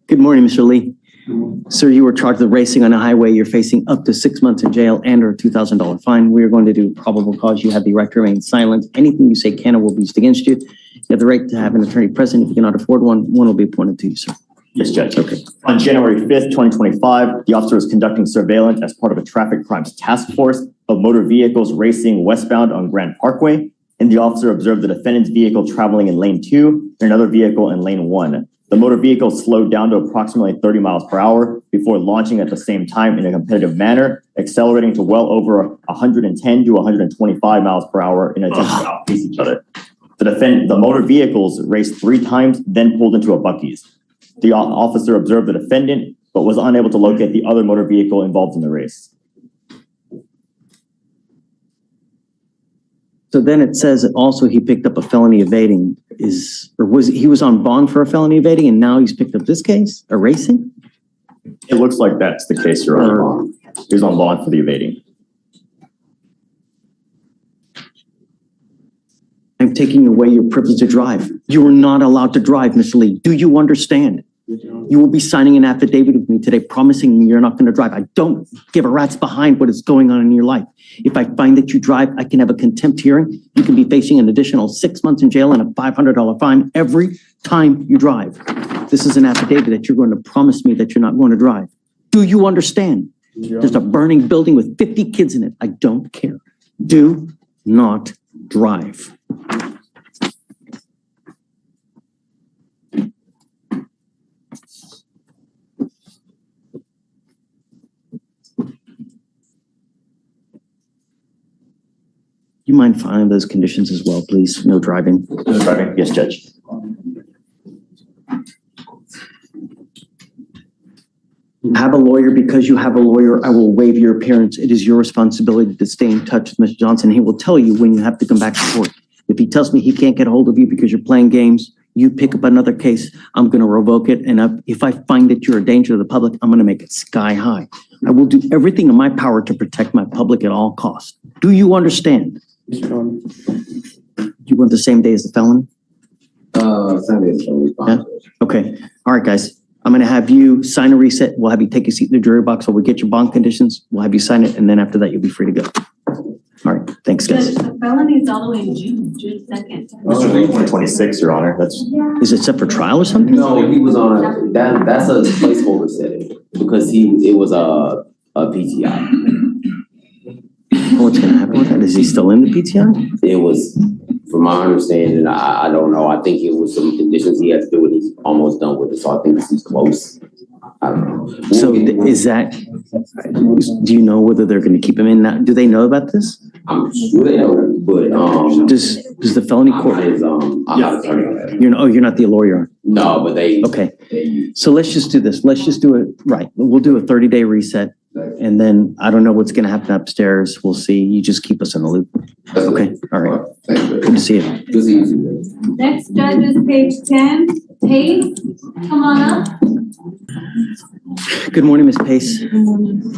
Good morning, Mr. Lee. Sir, you were charged with racing on a highway. You're facing up to 6 months in jail and or a $2,000 fine. We are going to do probable cause. You have the right to remain silent. Anything you say can or will be used against you. You have the right to have an attorney present. If you cannot afford one will be appointed to you, sir. Yes, Judge. Okay. On January 5th, 2025, the officer was conducting surveillance as part of a traffic crimes task force of motor vehicles racing westbound on Grand Parkway, and the officer observed the defendant's vehicle traveling in lane 2 and another vehicle in lane 1. The motor vehicle slowed down to approximately 30 miles per hour before launching at the same time in a competitive manner, accelerating to well over 110 to 125 miles per hour in an attempt to outpace each other. The motor vehicles raced 3 times, then pulled into a Buc-ee's. The officer observed the defendant, but was unable to locate the other motor vehicle involved in the race. So then it says that also he picked up a felony evading. He was on bond for a felony evading and now he's picked up this case, a racing? It looks like that's the case, Your Honor. He was on bond for the evading. I'm taking away your privilege to drive. You are not allowed to drive, Mr. Lee. Do you understand? You will be signing an affidavit with me today promising me you're not going to drive. I don't give a rat's behind what is going on in your life. If I find that you drive, I can have a contempt hearing. You can be facing an additional 6 months in jail and a $500 fine every time you drive. This is an affidavit that you're going to promise me that you're not going to drive. Do you understand? There's a burning building with 50 kids in it. I don't care. Do not drive. You mind filing those conditions as well, please? No driving. No driving. Yes, Judge. You have a lawyer. Because you have a lawyer, I will waive your appearance. It is your responsibility to stay in touch with Mr. Johnson. He will tell you when you have to come back to court. If he tells me he can't get a hold of you because you're playing games, you pick up another case, I'm going to revoke it. And if I find that you're a danger to the public, I'm going to make it sky high. I will do everything in my power to protect my public at all costs. Do you understand? Do you want the same day as the felony? Same day as the felony. Yeah? Okay. All right, guys. I'm going to have you sign a reset. We'll have you take a seat in the jury box while we get your bond conditions. We'll have you sign it. And then after that, you'll be free to go. All right. Thanks, guys. The felony is all the way in June 2nd. Mr. Lee, 2026, Your Honor. Is it set for trial or something? No, he was on that's a placeholder setting because it was a PTI. What's going to happen with that? Is he still in the PTI? It was, from my understanding, I don't know. I think it was some conditions he had to do and he's almost done with it. So I think this is close. I don't know. So is that, do you know whether they're going to keep him in now? Do they know about this? I'm sure they know, but Does the felony court? I'm not attorney on that. You're not the lawyer. No, but they. Okay. So let's just do this. Let's just do it right. We'll do a 30-day reset. And then I don't know what's going to happen upstairs. We'll see. You just keep us in the loop. Okay. All right. Good to see you. Good to see you. Next judge is page 10. Pace, come on up. Good morning, Ms. Pace.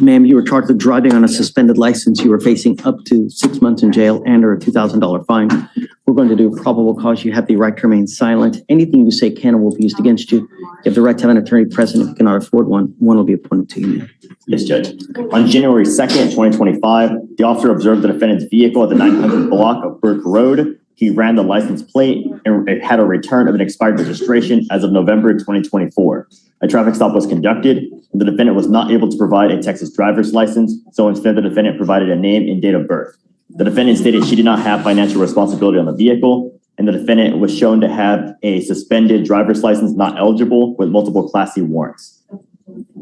Ma'am, you were charged with driving on a suspended license. You were facing up to 6 months in jail and or a $2,000 fine. We're going to do a probable cause. You have the right to remain silent. Anything you say can or will be used against you. You have the right to have an attorney present. If you cannot afford one will be appointed to you. Yes, Judge. On January 2nd, 2025, the officer observed the defendant's vehicle at the 900 block of Burke Road. He ran the license plate and it had a return of an expired registration as of November 2024. A traffic stop was conducted. The defendant was not able to provide a Texas driver's license, so instead the defendant provided a name and date of birth. The defendant stated she did not have financial responsibility on the vehicle, and the defendant was shown to have a suspended driver's license not eligible with multiple Class C warrants.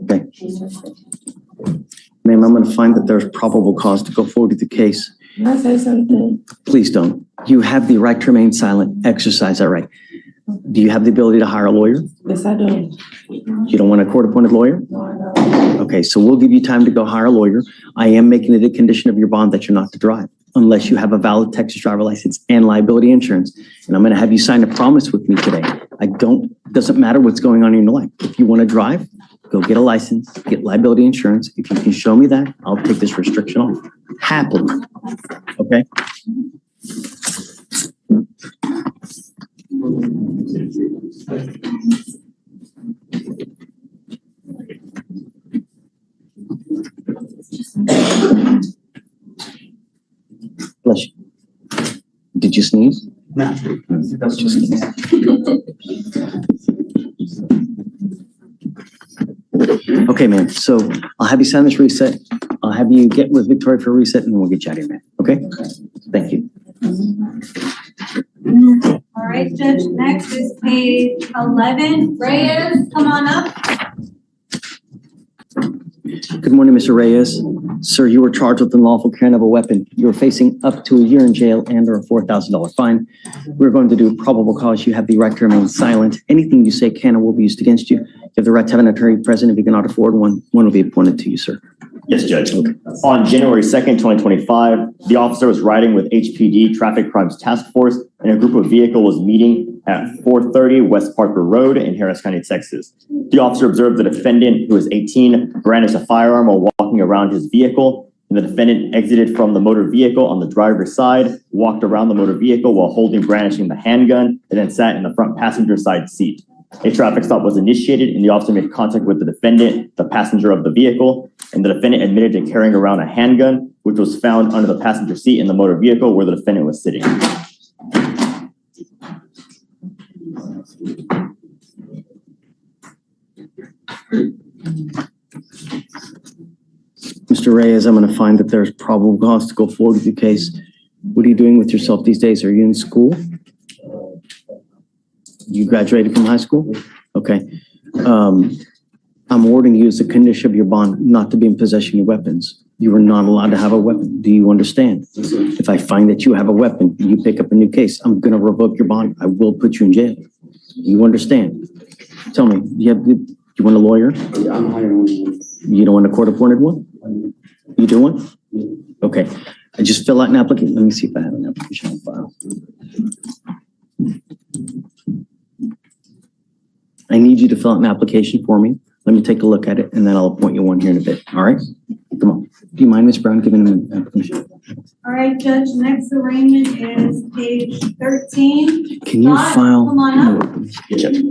Okay. Ma'am, I'm going to find that there's probable cause to go forward with the case. Can I say something? Please don't. You have the right to remain silent. Exercise that right. Do you have the ability to hire a lawyer? Yes, I do. You don't want a court-appointed lawyer? No, I don't. Okay, so we'll give you time to go hire a lawyer. I am making it a condition of your bond that you're not to drive unless you have a valid Texas driver license and liability insurance. And I'm going to have you sign a promise with me today. Doesn't matter what's going on in your life. If you want to drive, go get a license, get liability insurance. If you can show me that, I'll take this restriction off. Happily. Okay? Did you sneeze? No. Okay, man. So I'll have you sign this reset. I'll have you get with Victoria for a reset and then we'll get you out of here, man. Okay? Thank you. All right, Judge, next is page 11. Reyes, come on up. Good morning, Mr. Reyes. Sir, you were charged with unlawful carrying of a weapon. You are facing up to a year in jail and or a $4,000 fine. We're going to do probable cause. You have the right to remain silent. Anything you say can or will be used against you. You have the right to have an attorney present. If you cannot afford one, one will be appointed to you, sir. Yes, Judge. On January 2nd, 2025, the officer was riding with HPD Traffic Crimes Task Force and a group of vehicles was meeting at 430 West Parker Road in Harris County, Texas. The officer observed the defendant, who was 18, brandish a firearm while walking around his vehicle, and the defendant exited from the motor vehicle on the driver's side, walked around the motor vehicle while brandishing the handgun, and then sat in the front passenger side seat. A traffic stop was initiated and the officer made contact with the defendant, the passenger of the vehicle, and the defendant admitted to carrying around a handgun, which was found under the passenger seat in the motor vehicle where the defendant was sitting. Mr. Reyes, I'm going to find that there's probable cause to go forward with your case. What are you doing with yourself these days? Are you in school? You graduated from high school? Okay. I'm ordering you as a condition of your bond not to be in possession of weapons. You are not allowed to have a weapon. Do you understand? If I find that you have a weapon and you pick up a new case, I'm going to revoke your bond. I will put you in jail. Do you understand? Tell me, you want a lawyer? Yeah, I'm hiring one. You don't want a court-appointed one? You do one? Okay. I just fill out an application. Let me see if I have an application on file. I need you to fill out an application for me. Let me take a look at it and then I'll appoint you one here in a bit. All right? Come on. Do you mind, Ms. Brown, giving him an application? All right, Judge, next arraignment is page 13. Can you Scott, file? come on up. Yes, Judge.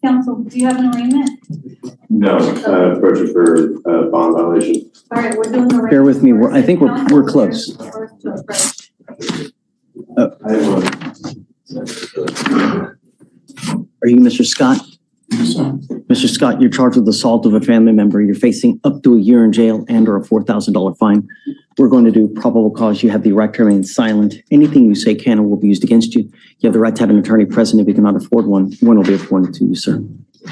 Counsel, do you have an arraignment? No, approaching for bond violation. All right, we're doing the. Bear with me. I think we're close. I have one. Are you Mr. Scott? Mr. Scott, you're charged with assault of a family member. You're facing up to a year in jail and or a $4,000 fine. We're going to do probable cause. You have the right to remain silent. Anything you say can or will be used against you. You have the right to have an attorney present. If you cannot afford one, one will be appointed to you, sir.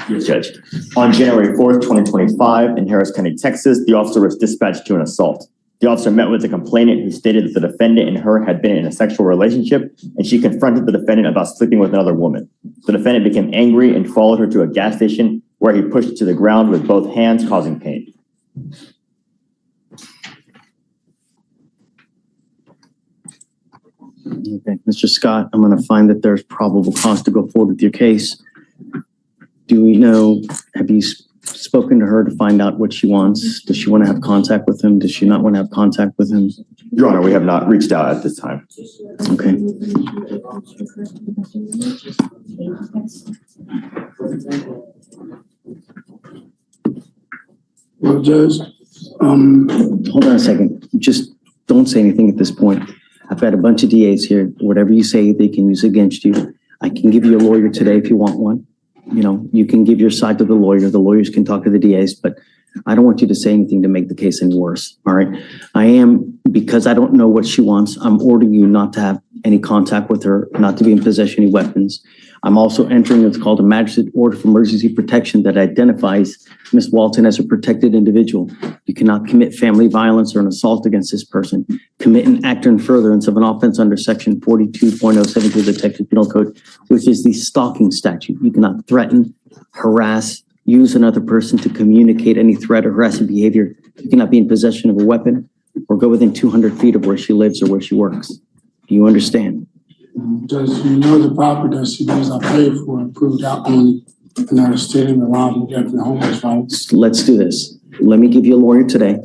Yes, Judge. On January 4th, 2025, in Harris County, Texas, the officer was dispatched to an assault. The officer met with the complainant who stated that the defendant and her had been in a sexual relationship, and she confronted the defendant about sleeping with another woman. The defendant became angry and followed her to a gas station where he pushed her to the ground with both hands, causing pain. Okay, Mr. Scott, I'm going to find that there's probable cause to go forward with your case. Do we know, have you spoken to her to find out what she wants? Does she want to have contact with him? Does she not want to have contact with him? Your Honor, we have not reached out at this time. Okay. Well, Judge, Hold on a second. Just don't say anything at this point. I've got a bunch of DAs here. Whatever you say, they can use against you. I can give you a lawyer today if you want one. You know, you can give your side to the lawyer. The lawyers can talk to the DAs, but I don't want you to say anything to make the case any worse. All right. Because I don't know what she wants, I'm ordering you not to have any contact with her, not to be in possession of any weapons. I'm also entering what's called a magistrate order for emergency protection that identifies Ms. Walton as a protected individual. You cannot commit family violence or an assault against this person, commit an act in furtherance of an offense under section 42.072 of the Texas Penal Code, which is the stalking statute. You cannot threaten, harass, use another person to communicate any threat or harassing behavior. You cannot be in possession of a weapon or go within 200 feet of where she lives or where she works. Do you understand? Judge, you know the property that she lives, I paid for and proved out on another state and allowed death and homeless violence. Let's do this. Let me give you a lawyer today.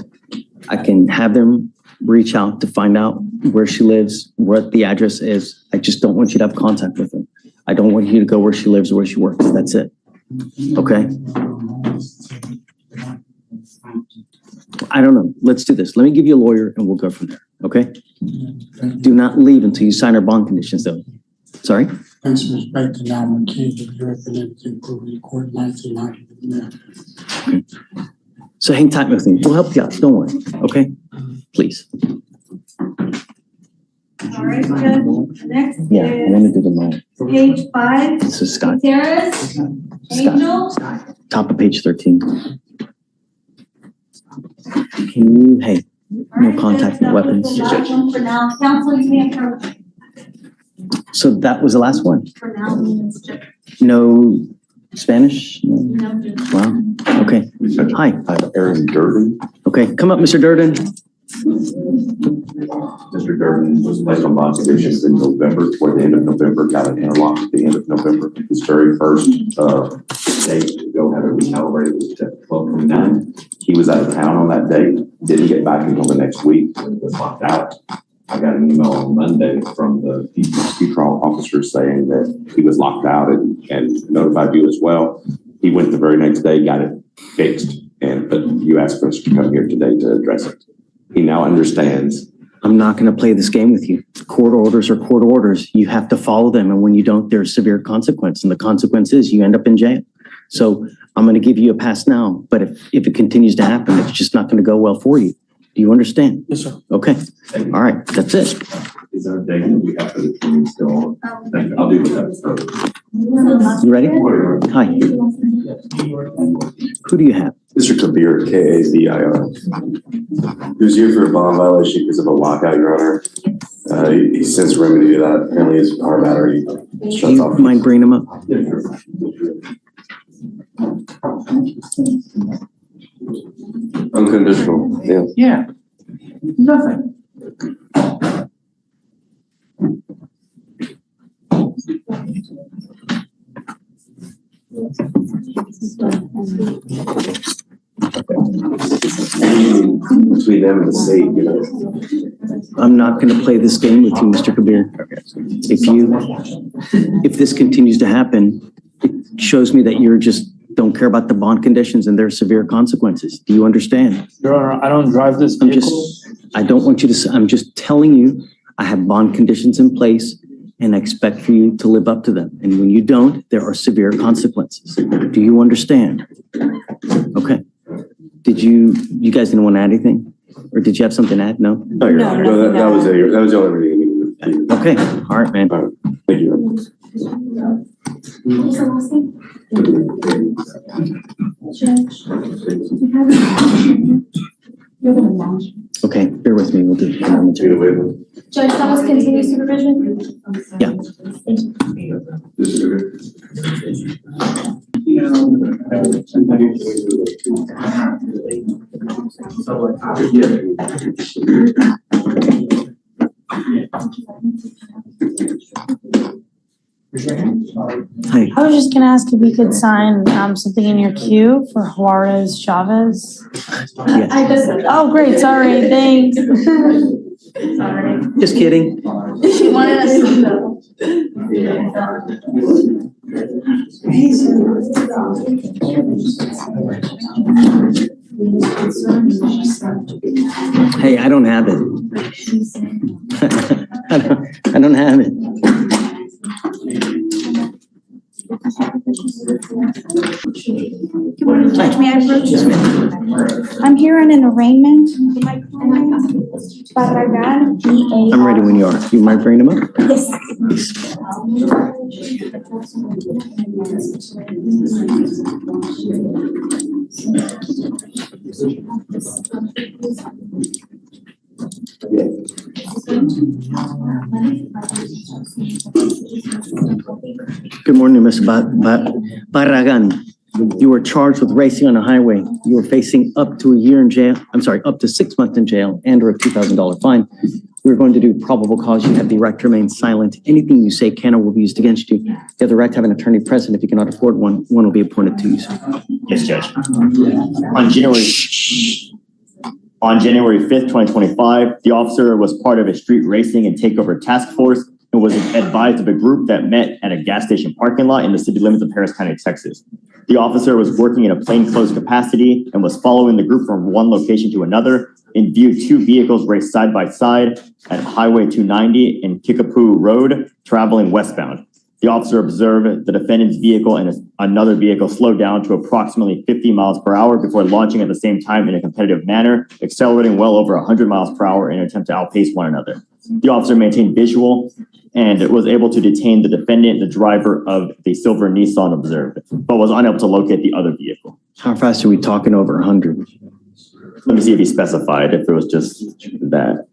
I can have them reach out to find out where she lives, what the address is. I just don't want you to have contact with her. I don't want you to go where she lives or where she works. That's it. Okay? I don't know. Let's do this. Let me give you a lawyer and we'll go from there, okay? Do not leave until you sign our bond conditions, though. Sorry? Thanks for respecting our McKee, the representative for the court 1990. So hang tight with me. We'll help you out. Don't worry, okay? Please. All right, Judge, next Yeah, I want to do is the loan. page 5, This is Scott. Gutierrez, Angel. Top of page 13. Can you, hey, All no right, contact Judge, that was weapons. the last one for now. Counsel, you may approach. So that was the last one. For now, means Judge. No Spanish? No. No, Judge. Wow, okay. Hi, Aaron Durden. okay, come up, Mr. Durden. Mr. Durden was placed on bond conditions in November, toward the end of November, got an interlock at the end of November. His very first, date to go have it recalibrated was at 12/29. He was out of town on that date, didn't get back until the next week, when it was locked out. I got an email on Monday from the trial officer saying that he was locked out and notified you as well. He went the very next day, got it fixed, but you asked us to come here today to address it. He now understands. I'm not going to play this game with you. Court orders are court orders. You have to follow them. And when you don't, there's severe consequence. And the consequence is you end up in jail. So I'm going to give you a pass now. But if it continues to happen, it's just not going to go well for you. Do you understand? Yes, sir. Okay. All right. That's it. Is there a date that we have for the training still on? Thank you. I'll do that first. You ready? Hi. Who do you have? Mr. Kabir, K-A-B-I-R. He was here for a bond violation because of a lockout, Your Honor. He's since remedied that. Apparently his power battery Do shuts you off. mind bringing him up? Unconditional, yeah. Yeah. Nothing. Between them and the state, you know. I'm not going to play this game with you, Mr. Kabir. If this continues to happen, it shows me that you're just don't care about the bond conditions and their severe consequences. Do you understand? Your Honor, I don't drive this I'm vehicle. I don't want you to, I'm just telling you, I have bond conditions in place and I expect for you to live up to them. And when you don't, there are severe consequences. Do you understand? Okay. You guys didn't want to add anything? Or did you have something to add? No? No, Your Honor. No, that was it. That was the only reason you needed. Okay. All right, man. Thank you. Okay, bear with me. We'll do it. Judge, that was continued supervision? Yeah. Hi. I was just gonna ask if we could sign something in your queue for Juarez Chavez. Yes. Oh, great, sorry, thanks. Just kidding. She wanted us to know. Hey, I don't have it. I don't have it. Judge, may I approach? I'm here on an arraignment. Barragan, B-A-R. I'm ready when you are. You mind bringing them up? Yes. Good morning, Mr. Barragan. You were charged with racing on a highway. You were facing up to a year in jail. Up to 6 months in jail and or a $2,000 fine. We're going to do probable cause. You have the right to remain silent. Anything you say can or will be used against you. You have the right to have an attorney present. If you cannot afford one, one will be appointed to you. Yes, Judge. On January 5th, 2025, the officer was part of a street racing and takeover task force and was advised of a group that met at a gas station parking lot in the city limits of Harris County, Texas. The officer was working in a plainclothes capacity and was following the group from one location to another and viewed two vehicles race side by side at Highway 290 and Kickapoo Road, traveling westbound. The officer observed the defendant's vehicle and another vehicle slow down to approximately 50 miles per hour before launching at the same time in a competitive manner, accelerating well over 100 miles per hour in an attempt to outpace one another. The officer maintained visual and was able to detain the defendant, the driver of the silver Nissan observed, but was unable to locate the other vehicle. How fast are we talking over 100? Let me see if he specified, if it was just that.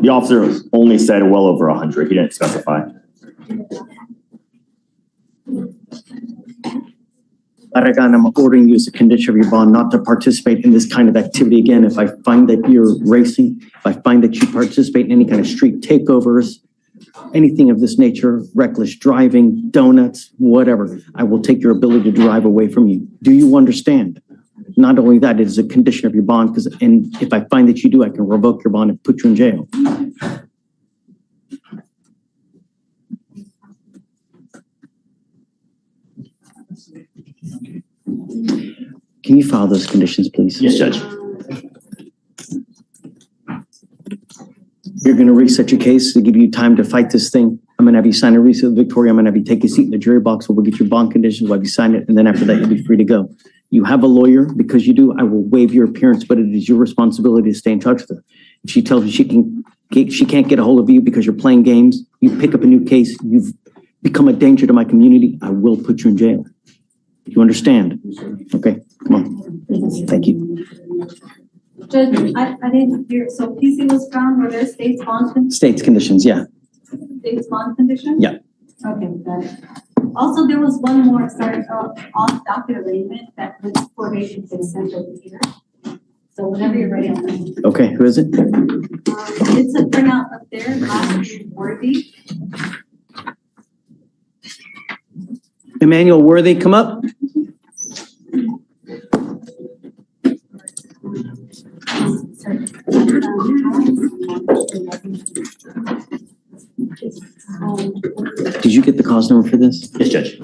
The officer only said well over 100. He didn't specify. Aragon, I'm ordering you as a condition of your bond not to participate in this kind of activity again. If I find that you're racing, if I find that you participate in any kind of street takeovers, anything of this nature, reckless driving, donuts, whatever, I will take your ability to drive away from you. Do you understand? Not only that, it is a condition of your bond, and if I find that you do, I can revoke your bond and put you in jail. Can you file those conditions, please? Yes, Judge. You're going to reset your case to give you time to fight this thing. I'm going to have you sign a reset, Victoria. I'm going to have you take a seat in the jury box. We'll get your bond conditions. We'll have you sign it. And then after that, you'll be free to go. You have a lawyer. Because you do, I will waive your appearance, but it is your responsibility to stay in touch with her. If she tells you she can't get a hold of you because you're playing games, you pick up a new case, you've become a danger to my community, I will put you in jail. You understand? Okay, come on. Thank you. Judge, I didn't hear, so PC was found, were there state's bond, State's conditions, yeah. state's bond conditions? Yeah. Okay, got it. Also, there was one more, sorry, off docket arraignment that was coordination to sent over here. So whenever you're ready, on that. Okay, who is it? It's a printout up there, last name Worthy. Emmanuel Worthy, come up. Did you get the cause number for this? Yes, Judge.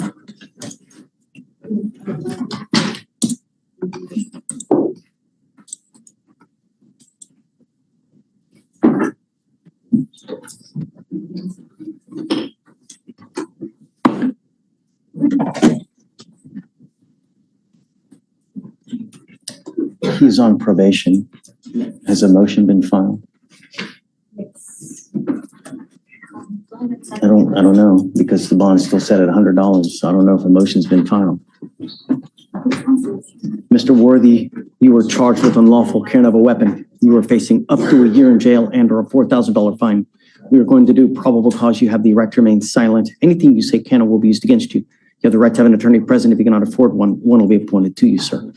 He's on probation. Has a motion been filed? I don't know, because the bond's still set at $100, so I don't know if a motion's been filed. Mr. Worthy, you were charged with unlawful carrying of a weapon. You are facing up to a year in jail and or a $4,000 fine. We are going to do probable cause. You have the right to remain silent. Anything you say can or will be used against you. You have the right to have an attorney present. If you cannot afford one will be appointed to you, sir.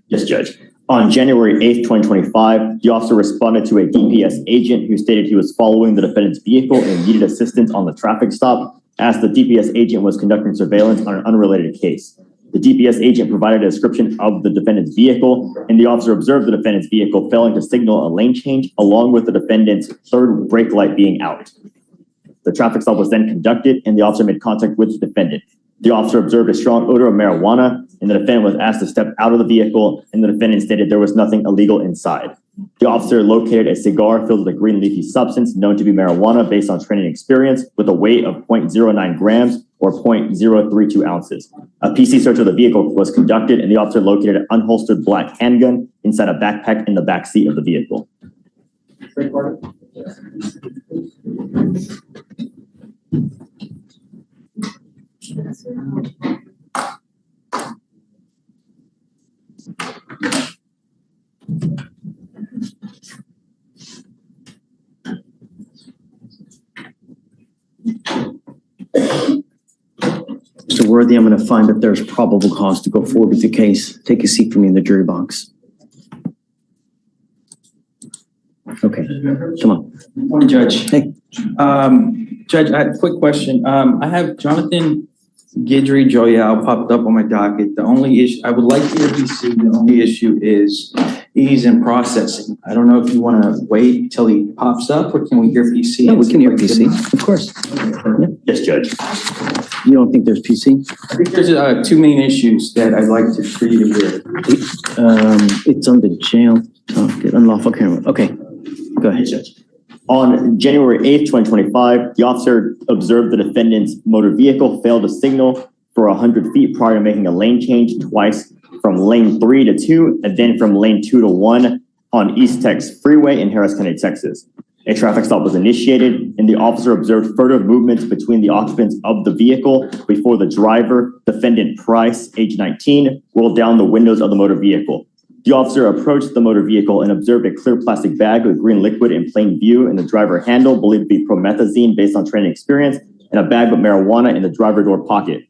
Yes, Judge. On January 8th, 2025, the officer responded to a DPS agent who stated he was following the defendant's vehicle and needed assistance on the traffic stop, as the DPS agent was conducting surveillance on an unrelated case. The DPS agent provided a description of the defendant's vehicle, and the officer observed the defendant's vehicle failing to signal a lane change, along with the defendant's third brake light being out. The traffic stop was then conducted, and the officer made contact with the defendant. The officer observed a strong odor of marijuana, and the defendant was asked to step out of the vehicle, and the defendant stated there was nothing illegal inside. The officer located a cigar filled with a green leafy substance known to be marijuana based on training experience with a weight of 0.09 grams or 0.032 ounces. A PC search of the vehicle was conducted, and the officer located an unholstered black handgun inside a backpack in the back seat of the vehicle. Mr. Worthy, I'm going to find that there's probable cause to go forward with the case. Take a seat for me in the jury box. Okay, come on. Morning, Judge. Hey. Judge, I have a quick question. I have Jonathan Guidry Joyal popped up on my docket. The only issue, I would like to hear PC, the only issue is he's in processing. I don't know if you want to wait till he pops up or can we hear PC? Yeah, we can hear PC, of course. Yes, Judge. You don't think there's PC? I think there's two main issues that I'd like for you to hear. It's on the jail docket, unlawful camera. Okay, go ahead, Judge. On January 8th, 2025, the officer observed the defendant's motor vehicle fail to signal for 100 feet prior to making a lane change twice from lane 3 to 2 and then from lane 2 to 1 on East Tex Freeway in Harris County, Texas. A traffic stop was initiated and the officer observed further movements between the occupants of the vehicle before the driver, defendant Price, age 19, rolled down the windows of the motor vehicle. The officer approached the motor vehicle and observed a clear plastic bag with green liquid in plain view in the driver handle, believed to be promethazine based on training experience, and a bag with marijuana in the driver door pocket.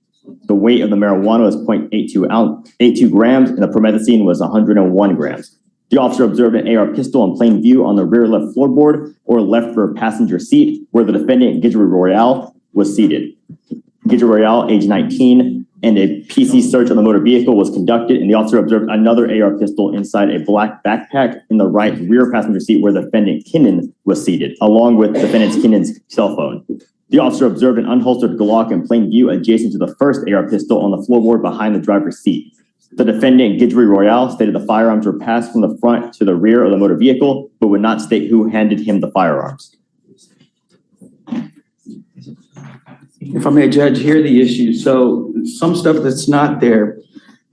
The weight of the marijuana was 0.82 grams, and the promethazine was 101 grams. The officer observed an AR pistol in plain view on the rear left floorboard or left rear passenger seat, where the defendant, Guidry Royale, was seated. Guidry Royale, age 19, and a PC search on the motor vehicle was conducted, and the officer observed another AR pistol inside a black backpack in the right rear passenger seat where defendant Kinnan was seated, along with defendant Kinnan's cell phone. The officer observed an unholstered Glock in plain view adjacent to the first AR pistol on the floorboard behind the driver's seat. The defendant, Guidry Royale, stated the firearms were passed from the front to the rear of the motor vehicle, but would not state who handed him the firearms. If I may, Judge, hear the issue. So some stuff that's not there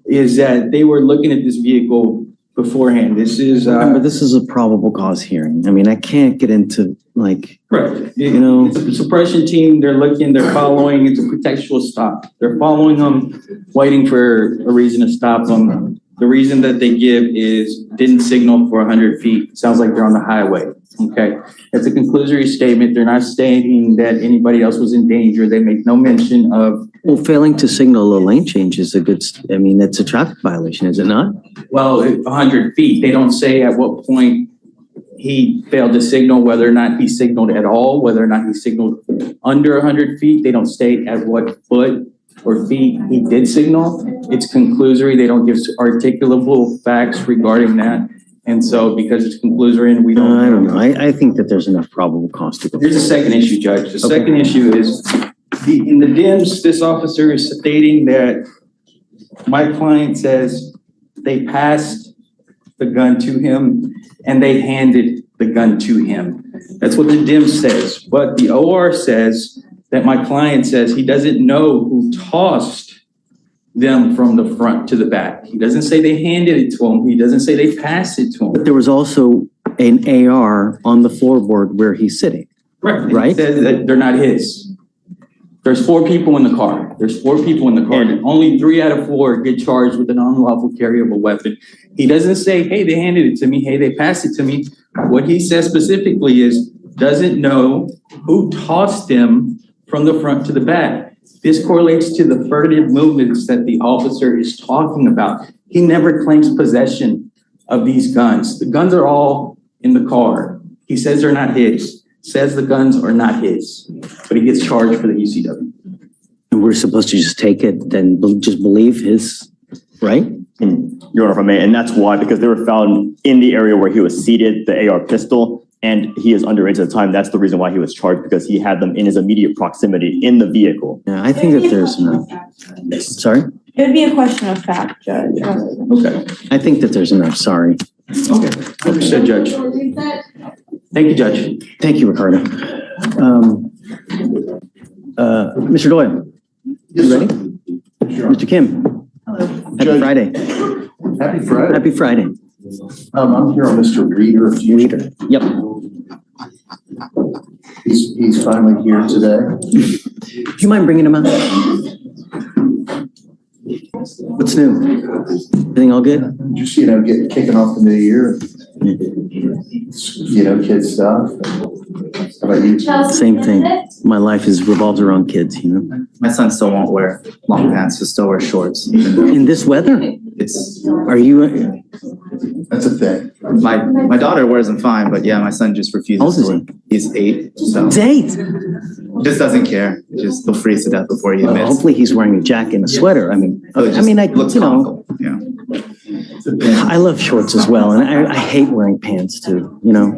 is that they were looking at this vehicle beforehand. This is Remember, this is a probable cause hearing. I mean, I can't get into like, correct. You know, It's a suppression team. They're looking, they're following. It's a contextual stop. They're following them, waiting for a reason to stop them. The reason that they give is didn't signal for 100 feet. Sounds like they're on the highway. Okay. It's a conclusory statement. They're not stating that anybody else was in danger. They make no mention of. well, failing to signal a lane change is a good, I mean, it's a traffic violation, is it not? Well, 100 feet. They don't say at what point he failed to signal, whether or not he signaled at all, whether or not he signaled under 100 feet. They don't state at what foot or feet he did signal. It's conclusory. They don't give articulable facts regarding that. And so because it's conclusory and we don't. I don't know. I think that there's enough probable cause to go. Here's the second issue, Judge. The second issue is in the DIMS, this officer is stating that my client says they passed the gun to him and they handed the gun to him. That's what the DIMS says. But the OR says that my client says he doesn't know who tossed them from the front to the back. He doesn't say they handed it to him. He doesn't say they passed it to him. But there was also an AR on the floorboard where he's sitting. Correct. Right. He says that they're not his. There's 4 people in the car. There's 4 people in the car. And only 3 out of 4 get charged with an unlawful carry of a weapon. He doesn't say, hey, they handed it to me. Hey, they passed it to me. What he says specifically is doesn't know who tossed them from the front to the back. This correlates to the furtive movements that the officer is talking about. He never claims possession of these guns. The guns are all in the car. He says they're not his, says the guns are not his, but he gets charged for the UCW. And we're supposed to just take it, then just believe his, right? Your Honor, if I may, and that's why, because they were found in the area where he was seated, the AR pistol, and he is underage at the time. That's the reason why he was charged, because he had them in his immediate proximity in the vehicle. Yeah, I think that there's enough. Sorry? It would be a question of fact, Judge. Okay. I think that there's enough. Sorry. Okay. Understood, Judge. Thank you, Judge. Thank you, Ricardo. Mr. Doyle, you ready? Mr. Kim. Hello. Happy Friday. Happy Friday. Happy Friday. I'm here on Mr. Reader. Reader. Yep. He's finally here today. Do you mind bringing him out? What's new? Everything all good? Just, kicking off the new year. Kid stuff. How about you? Same thing. My life is revolves around kids, you know? My son still won't wear long pants, he'll still wear shorts. In this weather? Are you, That's a thing. My daughter wears them fine, but yeah, my son just How refuses old to. He's 8, so date? just doesn't care. Just he'll freeze to death before he admits. Hopefully he's wearing a jacket and a sweater. I mean, So it just looks you know, comical. Yeah. I love shorts as well, and I hate wearing pants too, you know,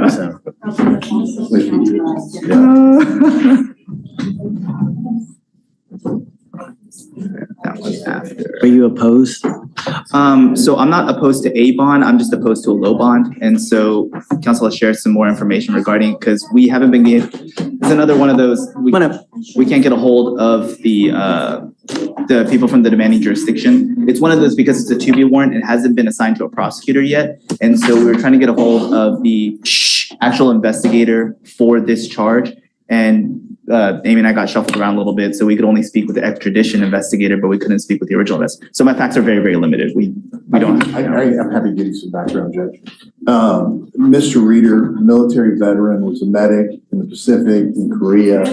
so. That was after. Are you opposed? So I'm not opposed to a bond, I'm just opposed to a low bond. And so council has shared some more information regarding, because we haven't been getting, it's another one of those, we can't get a hold of the people from the demanding jurisdiction. It's one of those because it's a 2B warrant, it hasn't been assigned to a prosecutor yet. And so we were trying to get a hold of the actual investigator for this charge. And Amy and I got shuffled around a little bit, so we could only speak with the extradition investigator, but we couldn't speak with the original investigator. So my facts are very, very limited. We don't. I'm happy to give you some background, Judge. Mr. Reeder, military veteran, was a medic in the Pacific, in Korea,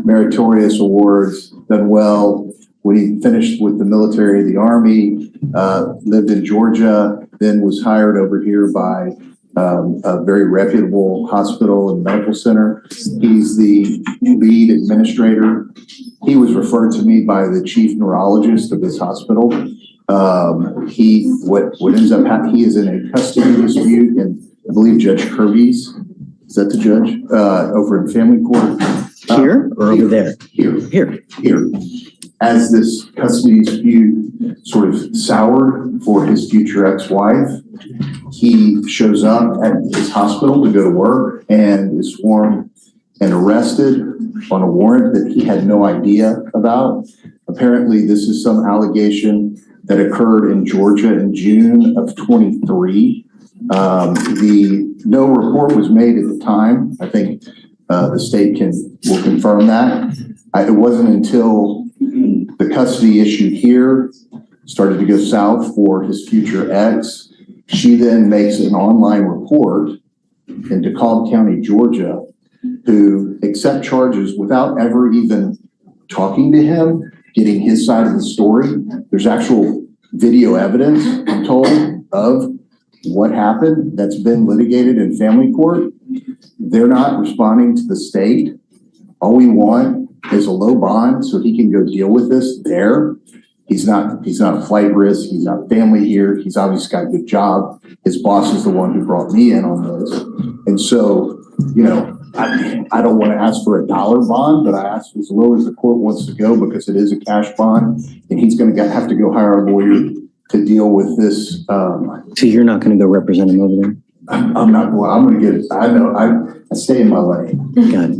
meritorious awards, done well. When he finished with the military, the Army, lived in Georgia, then was hired over here by a very reputable hospital and medical center. He's the lead administrator. He was referred to me by the chief neurologist of this hospital. What ends up happening, he is in a custody dispute, and I believe Judge Kirby's, is that the judge, over in family court? Here or over there? Here. As this custody dispute sort of soured for his future ex-wife, he shows up at his hospital to go to work and is sworn and arrested on a warrant that he had no idea about. Apparently, this is some allegation that occurred in Georgia in June of 23. No report was made at the time. I think the state will confirm that. It wasn't until the custody issue here started to go south for his future ex. She then makes an online report in DeKalb County, Georgia, who accept charges without ever even talking to him, getting his side of the story. There's actual video evidence, I'm told, of what happened that's been litigated in family court. They're not responding to the state. All we want is a low bond so he can go deal with this there. He's not a flight risk. He's not family here. He's obviously got a good job. His boss is the one who brought me in on this. And so, I don't want to ask for a dollar bond, but I ask as low as the court wants to go because it is a cash bond, and he's going to have to go hire a lawyer to deal with this. So you're not going to go represent him over there? I'm not. Well, I'm going to get. I know. I stay in my lane. Got it.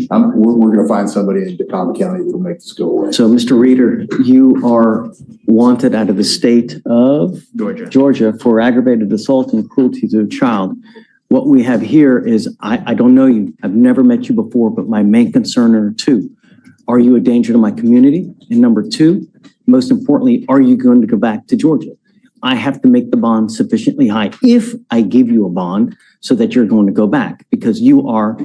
We're going to find somebody in DeKalb County that'll make this go away. So, Mr. Reeder, you are wanted out of the state of Georgia for aggravated assault and cruelty to a child. What we have here is, I don't know you. I've never met you before, but my main concern are two. Are you a danger to my community? And number two, most importantly, are you going to go back to Georgia? I have to make the bond sufficiently high if I give you a bond so that you're going to go back, because you are,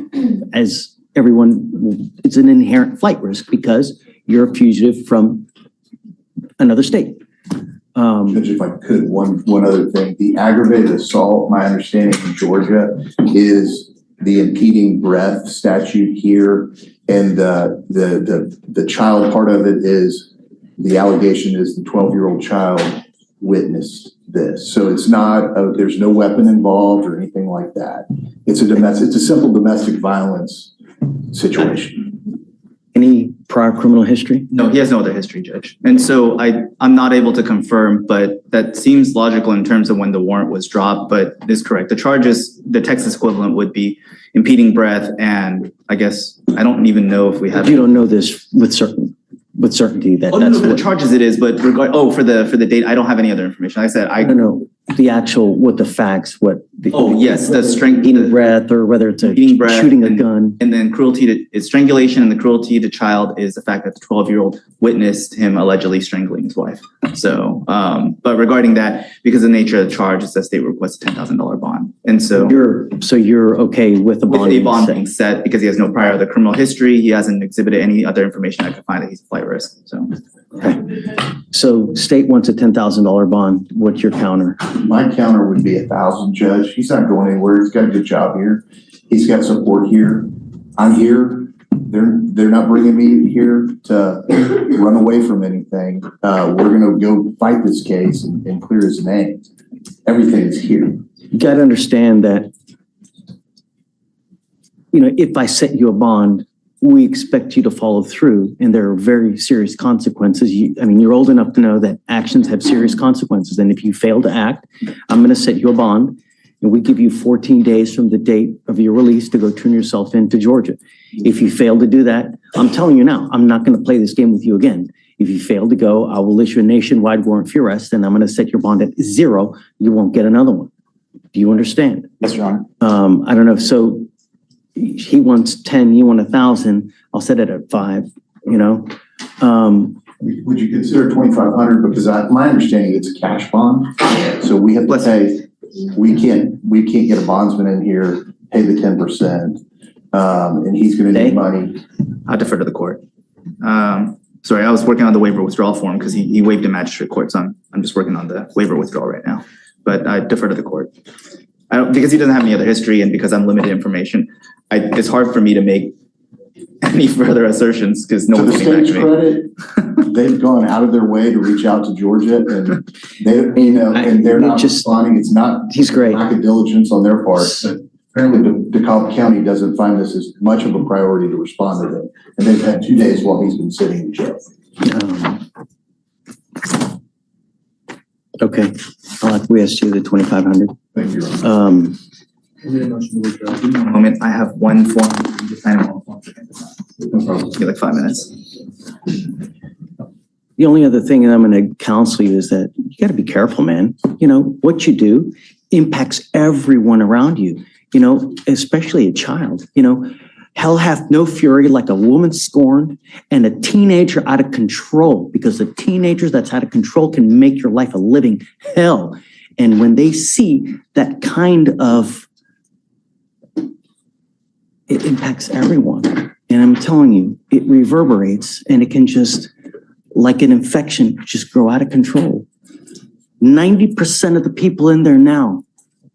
as everyone, it's an inherent flight risk because you're a fugitive from another state. Judge, if I could, one other thing. The aggravated assault, my understanding in Georgia, is the impeding breath statute here. And the child part of it is, the allegation is the 12-year-old child witnessed this. So it's not, there's no weapon involved or anything like that. It's a simple domestic violence situation. Any prior criminal history? No, he has no other history, Judge. And so I'm not able to confirm, but that seems logical in terms of when the warrant was dropped, but it is correct. The charges, the Texas equivalent would be impeding breath, and I guess, I don't even know if we have. You don't know this with certainty that that's the charges it is, but for the date, I don't have any other information. Like I said, I don't know the actual, what the facts, yes, the strength, eating breath, or whether it's shooting a gun. And then cruelty to strangulation, and the cruelty to child is the fact that the 12-year-old witnessed him allegedly strangling his wife. So, but regarding that, because of the nature of the charge, it's that state requests a $10,000 bond. And so you're okay with the bond? With a bond being set because he has no prior other criminal history. He hasn't exhibited any other information I could find that he's a flight risk. So, So state wants a $10,000 bond. What's your counter? My counter would be 1,000, Judge. He's not going anywhere. He's got a good job here. He's got support here. I'm here. They're not bringing me here to run away from anything. We're gonna go fight this case and clear his name. Everything's here. You got to understand that, you know, if I set you a bond, we expect you to follow through, and there are very serious consequences. You're old enough to know that actions have serious consequences. And if you fail to act, I'm going to set you a bond, and we give you 14 days from the date of your release to go turn yourself into Georgia. If you fail to do that, I'm telling you now, I'm not going to play this game with you again. If you fail to go, I will issue a nationwide warrant for your arrest, and I'm going to set your bond at 0. You won't get another one. Do you understand? Yes, Your Honor. I don't know. So he wants 10, you want 1,000. I'll set it at 5, you know? Would you consider 2,500? Because my understanding, it's a cash bond. So we have to pay, we can't get a bondsman in here, pay the 10%. And he's going to need money. I'll defer to the court. Sorry, I was working on the waiver withdrawal form because he waived in magistrate court. So I'm just working on the waiver withdrawal right now. But I defer to the court. Because he doesn't have any other history and because I'm limited information, it's hard for me to make any further assertions because no one's getting back to me. Credit, they've gone out of their way to reach out to Georgia, and they're not responding. It's not he's great. Lack of diligence on their part. But apparently, DeKalb County doesn't find this as much of a priority to respond to them, and they've had 2 days while he's been sitting in jail. Okay, I'll acquiesce to the 2,500. Thank you. Give me a moment. I have one form. Just sign them all. Give me like 5 minutes. The only other thing that I'm going to counsel you is that you got to be careful, man. You know, what you do impacts everyone around you, you know, especially a child. You know, hell hath no fury like a woman scorned and a teenager out of control, because the teenager that's out of control can make your life a living hell. And when they see that kind of, it impacts everyone. And I'm telling you, it reverberates and it can just, like an infection, just grow out of control. 90% of the people in there now,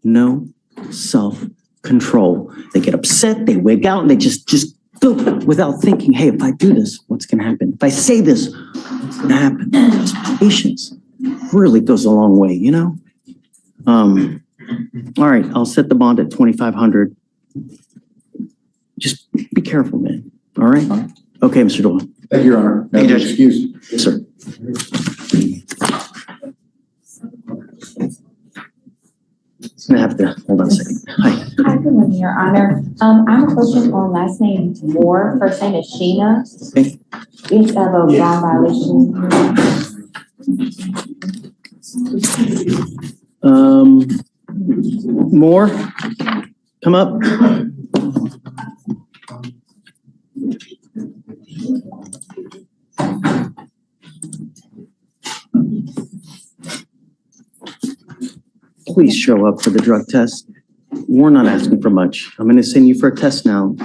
no self-control. They get upset, they wig out, and they just go without thinking, hey, if I do this, what's gonna happen? If I say this, what's gonna happen? Just patience really goes a long way, you know? All right, I'll set the bond at 2,500. Just be careful, man. All right? Okay, Mr. Dolan. Thank you, Your Honor. Now, excuse. Yes, sir. I'm gonna have to, hold on a second. Hi. Hi, good morning, Your Honor. I'm approaching on last name Moore, first name is Sheena. Okay. It's of a bond violation. Moore, come up. Please show up for the drug test. We're not asking for much. I'm going to send you for a test now.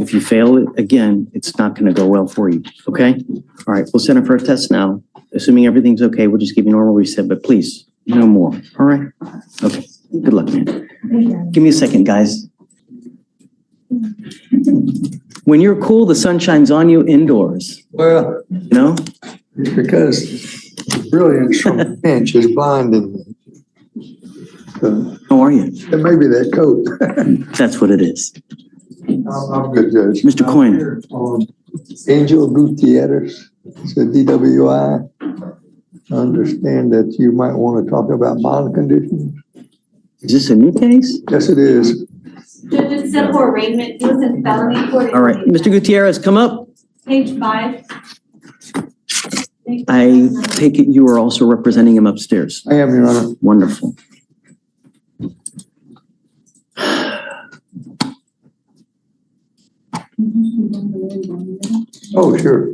If you fail it again, it's not going to go well for you. Okay? All right. We'll send her for a test now. Assuming everything's okay, we'll just give you normal reset, but please, no more. All right? Okay. Good luck, man. Give me a second, guys. When you're cool, the sun shines on you indoors. Well, You know? it's because brilliance from a pinch is blinding me. So, How are you? it may be that coat. That's what it is. I'm good, Judge. Mr. Coyne. Angel Gutierrez, it's a DWI. I understand that you might want to talk about bond conditions. Is this a new case? Yes, it is. Judge, it's set for arraignment, he was in felony court. All right. Mr. Gutierrez, come up. Page 5. I take it you are also representing him upstairs. I am, Your Honor. Wonderful. Oh, sure.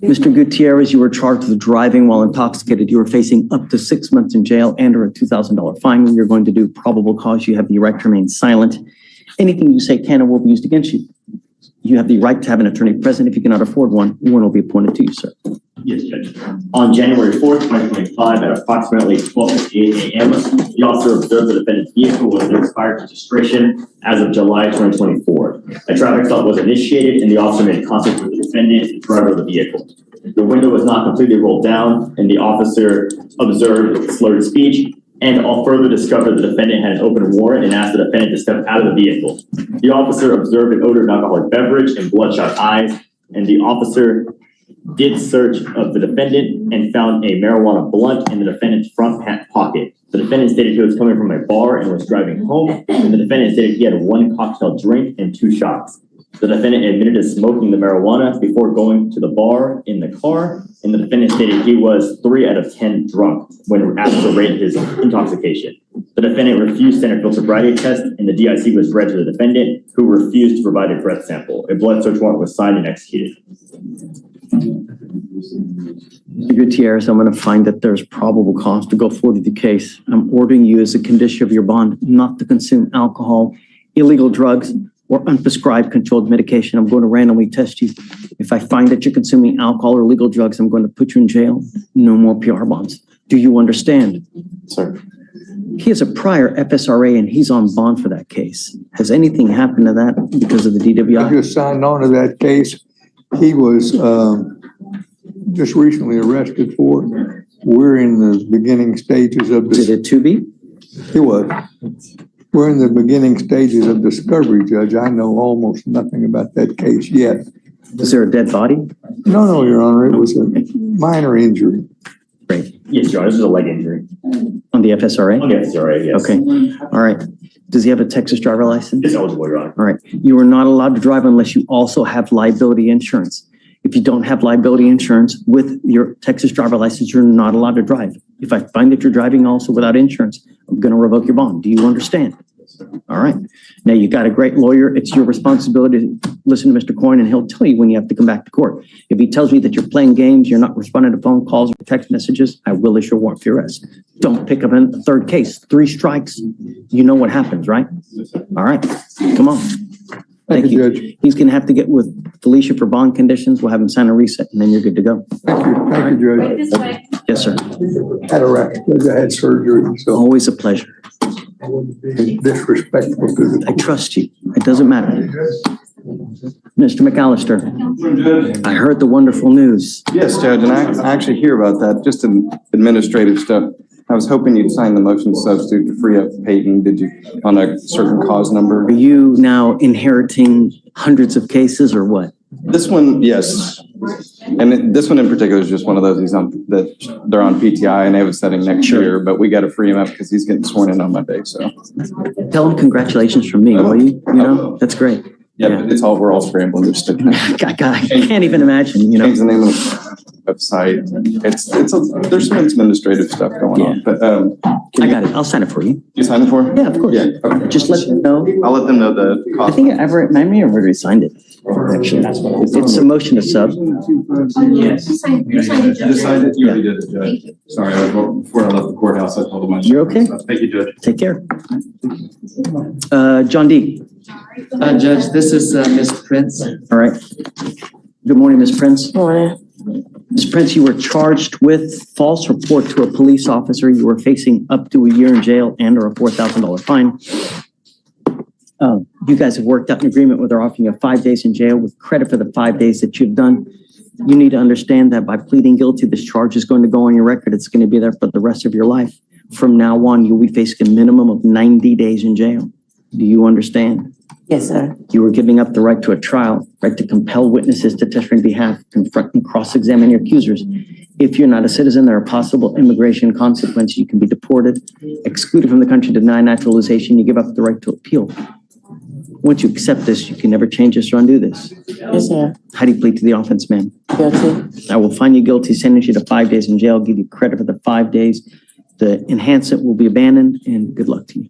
Mr. Gutierrez, you were charged with driving while intoxicated. You are facing up to 6 months in jail and or a $2,000 fine. You're going to do probable cause. You have the right to remain silent. Anything you say can and will be used against you. You have the right to have an attorney present. If you cannot afford one will be appointed to you, sir. Yes, Judge. On January 4th, 2025, at approximately 12:58 a.m., the officer observed the defendant's vehicle was in expired registration as of July 2024. A traffic stop was initiated and the officer made contact with the defendant, the driver of the vehicle. The window was not completely rolled down and the officer observed slurred speech and further discovered the defendant had an open warrant and asked the defendant to step out of the vehicle. The officer observed an odor of alcoholic beverage and bloodshot eyes, and the officer did search of the defendant and found a marijuana blunt in the defendant's front pocket. The defendant stated he was coming from a bar and was driving home, and the defendant stated he had 1 cocktail drink and 2 shots. The defendant admitted to smoking the marijuana before going to the bar in the car, and the defendant stated he was 3 out of 10 drunk when asked to rate his intoxication. The defendant refused to send a field sobriety test, and the DIC was read to the defendant, who refused to provide a breath sample. A blood search warrant was signed and executed. Mr. Gutierrez, I'm going to find that there's probable cause to go forward with the case. I'm ordering you as a condition of your bond not to consume alcohol, illegal drugs, or unprescribed controlled medication. I'm going to randomly test you. If I find that you're consuming alcohol or illegal drugs, I'm going to put you in jail. No more PR bonds. Do you understand? Sir. He has a prior FSRA and he's on bond for that case. Has anything happened to that because of the I DWI? just signed on to that case. He was just recently arrested for it. We're in the beginning stages of Is it a 2B? It was. We're in the beginning stages of discovery, Judge. I know almost nothing about that case yet. Is there a dead body? No, Your Honor. It was a minor injury. Great. Yes, Your Honor, this is a leg injury. On the FSRA? On the FSRA, yes. Okay. All right. Does he have a Texas driver license? It's eligible, Your Honor. All right. You are not allowed to drive unless you also have liability insurance. If you don't have liability insurance with your Texas driver license, you're not allowed to drive. If I find that you're driving also without insurance, I'm going to revoke your bond. Do you understand? All right. Now you got a great lawyer. It's your responsibility to listen to Mr. Coyne and he'll tell you when you have to come back to court. If he tells me that you're playing games, you're not responding to phone calls or text messages, I will issue a warrant for your arrest. Don't pick up a third case. 3 strikes. You know what happens, right? All right. Come on. Thank you. Judge. He's going to have to get with Felicia for bond conditions. We'll have him sign a reset and then you're good to go. Thank you, Judge. Right this way. Yes, sir. Cataract. Judge, I had surgery, so Always a pleasure. I wouldn't be disrespectful to the I trust you. It doesn't matter. Mr. McAllister, I heard the wonderful news. Yes, Judge, and I actually hear about that, just in administrative stuff. I was hoping you'd sign the motion to substitute to free up Peyton. Did you, on a certain cause number? Are you now inheriting hundreds of cases or what? This one, yes. And this one in particular is just one of those, they're on PTI and they have a setting next year, but we got to free him up because he's getting sworn in on Monday, so. Tell him congratulations from me, will you? You know, that's great. Yeah, but we're all scrambling just to I can't even imagine, you know. change the name of the website. There's some administrative stuff going on, but, I got it. I'll sign it for you. you sign it for? Yeah, of course. Yeah, okay. Just let them know. I'll let them know the I cost. think I may have already signed it, actually. It's a motion to sub. Yes. You signed it, Judge. it? You already did it, Judge. Sorry, before I left the courthouse, I told them. You're okay? Thank you, Judge. Take care. John D. Judge, this is Ms. Prince. All right. Good morning, Ms. Prince. Morning. Ms. Prince, you were charged with false report to a police officer. You were facing up to a year in jail and or a $4,000 fine. You guys have worked out an agreement where they're offering you 5 days in jail with credit for the 5 days that you've done. You need to understand that by pleading guilty, this charge is going to go on your record. It's going to be there for the rest of your life. From now on, you'll be facing a minimum of 90 days in jail. Do you understand? Yes, sir. You were giving up the right to a trial, right to compel witnesses to testify on behalf, confront and cross-examine your accusers. If you're not a citizen, there are possible immigration consequences. You can be deported, excluded from the country, denied naturalization. You give up the right to appeal. Once you accept this, you can never change this or undo this. Yes, sir. How do you plead to the offense, ma'am? Guilty. I will find you guilty, sentence you to 5 days in jail, give you credit for the 5 days. The enhancement will be abandoned, and good luck to you.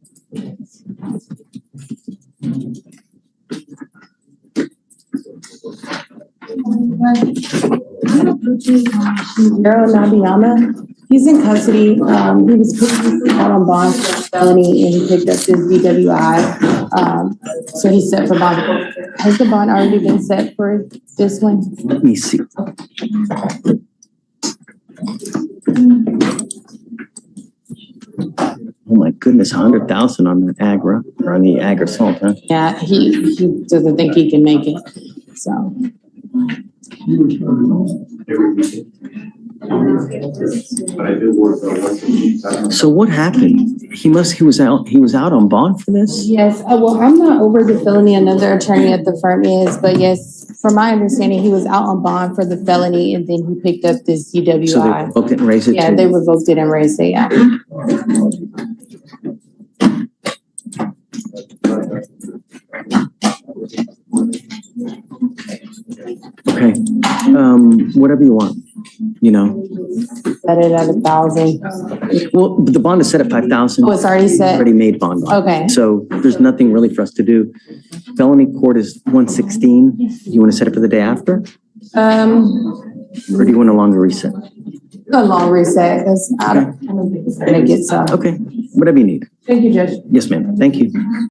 Daryl Nabiyama, he's in custody. He was previously out on bond for a felony and he picked up his DWI. So he's set for bond. Has the bond already been set for this one? Let me see. Oh my goodness, 100,000 on that agra, or on the ag assault, huh? Yeah, he doesn't think he can make it, so. So what happened? He was out on bond for this? Yes, well, I'm not over the felony, another attorney at the firm is, but yes, from my understanding, he was out on bond for the felony and then he picked up this So they DWI. revoked it and raised it Yeah, to? they revoked it and raised it, yeah. Okay, whatever you want, you know. Set it at 1,000. Well, the bond is set at 5,000. Oh, it's already set? Already made bond on. Okay. So there's nothing really for us to do. Felony court is 116. You want to set it for the day after? Or do you want a longer reset? A long reset, because I don't think it's gonna get so. Okay, whatever you need. Thank you, Judge. Yes, ma'am. Thank you.